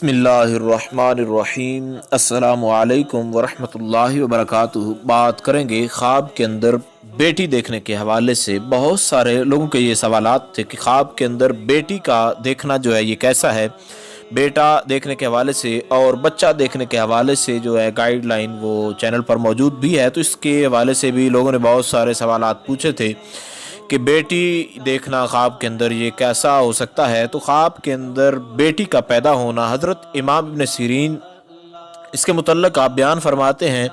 बिस्मिल्लाहिर्रहमानिर्रहीम अस्सलाम वालेकुम वरहमतुल्लाहि वबरकातुहू। बात करेंगे ख्वाब के अंदर बेटी देखने के हवाले से। बहुत सारे लोगों के ये सवालात थे कि ख्वाब के अंदर बेटी का देखना जो है ये कैसा है। बेटा देखने के हवाले से और बच्चा देखने के हवाले से जो है गाइडलाइन वो चैनल पर मौजूद भी है, तो इसके हवाले से भी लोगों ने बहुत सारे सवालात पूछे थे कि बेटी देखना ख्वाब के अंदर ये कैसा हो सकता है। तो ख्वाब के अंदर बेटी का पैदा होना, हज़रत इमाम इब्न सीरीन इसके मुतल्लक आप बयान फरमाते हैं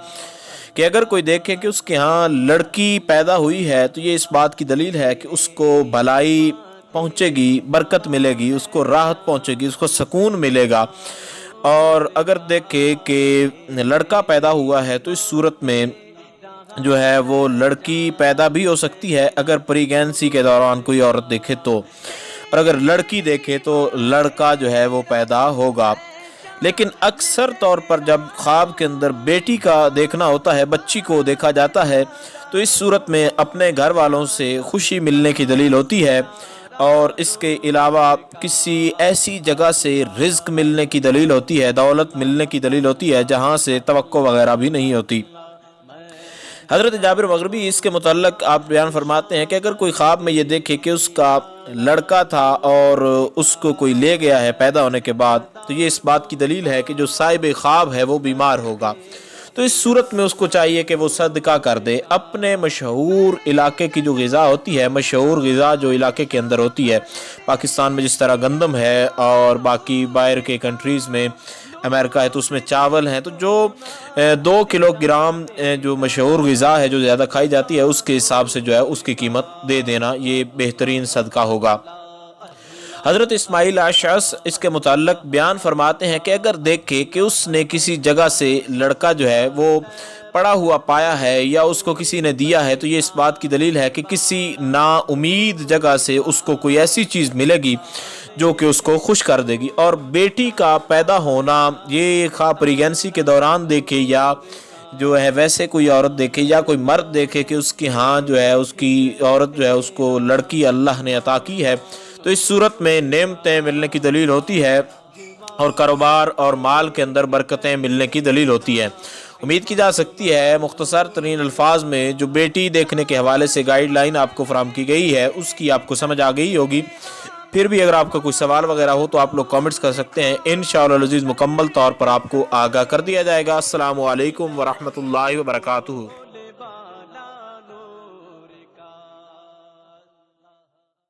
कि अगर कोई देखे कि उसके यहाँ लड़की पैदा हुई है तो ये इस बात की दलील है कि उसको भलाई पहुँचेगी, बरकत मिलेगी, उसको राहत पहुँचेगी, उसको सुकून मिलेगा। और अगर देखे कि लड़का पैदा हुआ है तो इस सूरत में जो है वो लड़की पैदा भी हो सकती है अगर प्रेगनेंसी के दौरान कोई औरत देखे तो, और अगर लड़की देखे तो लड़का जो है वो पैदा होगा। लेकिन अक्सर तौर पर जब ख्वाब के अंदर बेटी का देखना होता है, बच्ची को देखा जाता है, तो इस सूरत में अपने घर वालों से खुशी मिलने की दलील होती है और इसके अलावा किसी ऐसी जगह से रिज़्क मिलने की दलील होती है, दौलत मिलने की दलील होती है जहाँ से तवक्को वगैरह भी नहीं होती। हज़रत जाबिर मग़रिबी इसके मुतल्लक आप बयान फरमाते हैं कि अगर कोई ख्वाब में ये देखे कि उसका लड़का था और उसको कोई ले गया है पैदा होने के बाद, तो ये इस बात की दलील है कि जो साहिब ख्वाब है वो बीमार होगा। तो इस सूरत में उसको चाहिए कि वो सदका कर दे। अपने मशहूर इलाके की जो ग़िज़ा होती है, मशहूर ग़िज़ा जो इलाके के अंदर होती है, पाकिस्तान में जिस तरह गंदम है और बाकी बाहर के कंट्रीज़ में अमेरिका है तो उसमें चावल हैं, तो जो 2 किलोग्राम जो मशहूर ग़िज़ा है जो ज़्यादा खाई जाती है उसके हिसाब से जो है उसकी कीमत दे देना, ये बेहतरीन सदका होगा। हज़रत इस्माइल आशस इसके मुताल्लिक़ बयान फरमाते हैं कि अगर देखे कि उसने किसी जगह से लड़का जो है वो पड़ा हुआ पाया है या उसको किसी ने दिया है, तो ये इस बात की दलील है कि किसी नाउमीद जगह से उसको कोई ऐसी चीज़ मिलेगी जो कि उसको खुश कर देगी। और बेटी का पैदा होना ये खा प्रेगनेंसी के दौरान देखे या जो है वैसे कोई औरत देखे या कोई मर्द देखे कि उसकी हाँ जो है उसकी औरत जो है उसको लड़की अल्लाह ने अता की है, तो इस सूरत में नेमतें मिलने की दलील होती है और कारोबार और माल के अंदर बरकतें मिलने की दलील होती है। उम्मीद की जा सकती है मुख्तसर तरीन अल्फाज में जो बेटी देखने के हवाले से गाइडलाइन आपको फराहम की गई है उसकी आपको समझ आ गई होगी। फिर भी अगर आपका कोई सवाल वगैरह हो तो आप लोग कमेंट्स कर सकते हैं, इंशाअल्लाह अज़ीज़ मुकम्मल तौर पर आपको आगाह कर दिया जाएगा। अस्सलामु अलैकुम वरहमतुल्लाहि वबरकातुहू।